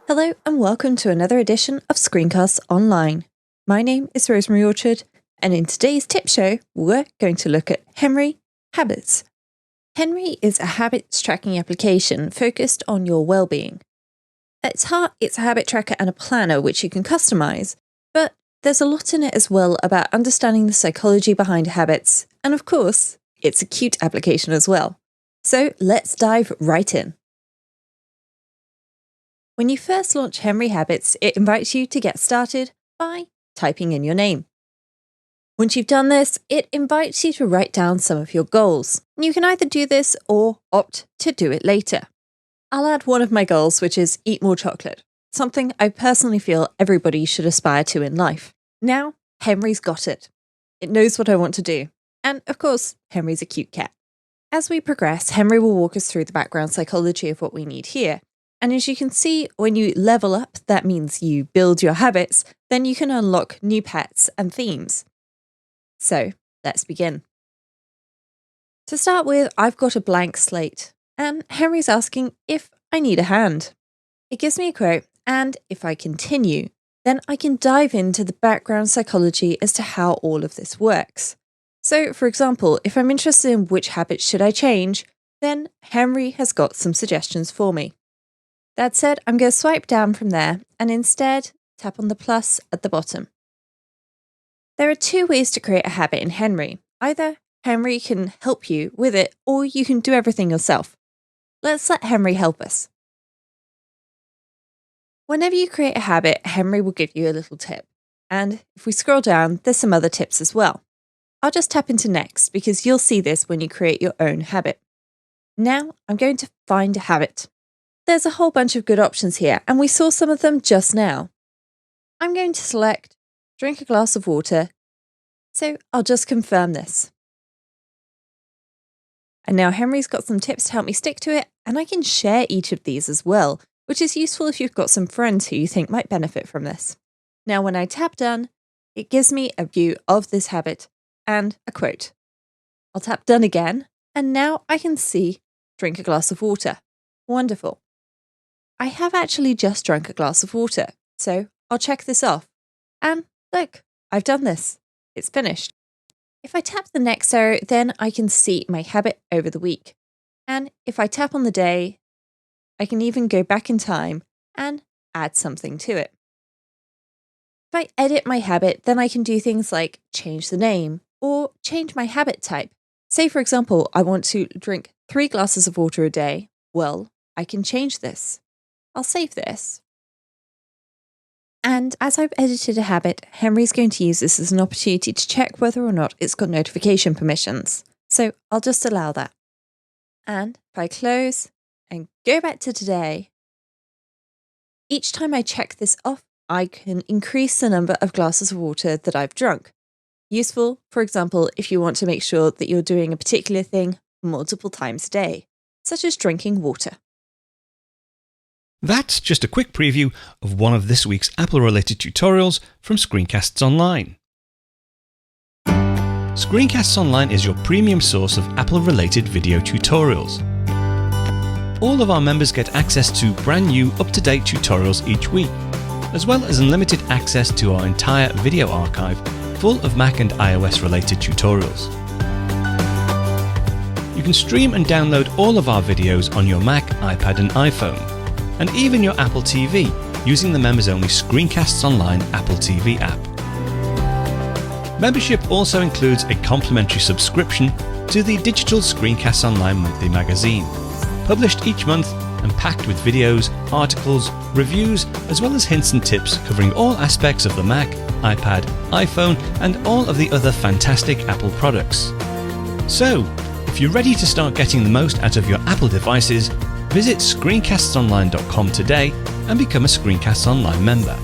Hello and welcome to another edition of Screencasts Online. My name is Rosemary Orchard, and in today's tip show, we're going to look at Henry Habits. Henry is a habits tracking application focused on your well-being. At its heart, it's a habit tracker and a planner which you can customize, but there's a lot in it as well about understanding the psychology behind habits, and of course, it's a cute application as well. So let's dive right in. When you first launch Henry Habits, it invites you to get started by typing in your name. Once you've done this, it invites you to write down some of your goals. You can either do this or opt to do it later. I'll add one of my goals, which is eat more chocolate, something I personally feel everybody should aspire to in life. Now, Henry's got it. It knows what I want to do. And of course, Henry's a cute cat. As we progress, Henry will walk us through the background psychology of what we need here. And as you can see, when you level up, that means you build your habits, then you can unlock new pets and themes. So let's begin. To start with, I've got a blank slate, and Henry's asking if I need a hand. It gives me a quote, and if I continue, then I can dive into the background psychology as to how all of this works. So, for example, if I'm interested in which habits should I change, then Henry has got some suggestions for me. That said, I'm going to swipe down from there and instead tap on the plus at the bottom. There are two ways to create a habit in Henry. Either Henry can help you with it, or you can do everything yourself. Let's let Henry help us. Whenever you create a habit, Henry will give you a little tip. And if we scroll down, there's some other tips as well. I'll just tap into next because you'll see this when you create your own habit. Now I'm going to find a habit. There's a whole bunch of good options here, and we saw some of them just now. I'm going to select drink a glass of water, so I'll just confirm this. And now Henry's got some tips to help me stick to it, and I can share each of these as well, which is useful if you've got some friends who you think might benefit from this. Now when I tap done, it gives me a view of this habit and a quote. I'll tap done again, and now I can see drink a glass of water. Wonderful. I have actually just drunk a glass of water, so I'll check this off. And look, I've done this. It's finished. If I tap the next arrow, then I can see my habit over the week. And if I tap on the day, I can even go back in time and add something to it. If I edit my habit, then I can do things like change the name or change my habit type. Say, for example, I want to drink 3 glasses of water a day. Well, I can change this. I'll save this. And as I've edited a habit, Henry's going to use this as an opportunity to check whether or not it's got notification permissions. So I'll just allow that. And if I close and go back to today, each time I check this off, I can increase the number of glasses of water that I've drunk. Useful, for example, if you want to make sure that you're doing a particular thing multiple times a day, such as drinking water. That's just a quick preview of one of this week's Apple-related tutorials from Screencasts Online. Screencasts Online is your premium source of Apple-related video tutorials. All of our members get access to brand new, up-to-date tutorials each week, as well as unlimited access to our entire video archive full of Mac and iOS-related tutorials. You can stream and download all of our videos on your Mac, iPad and iPhone, and even your Apple TV using the members-only Screencasts Online Apple TV app. Membership also includes a complimentary subscription to the digital Screencasts Online monthly magazine, published each month and packed with videos, articles, reviews, as well as hints and tips covering all aspects of the Mac, iPad, iPhone, and all of the other fantastic Apple products. So, if you're ready to start getting the most out of your Apple devices, visit screencastsonline.com today and become a Screencasts Online member.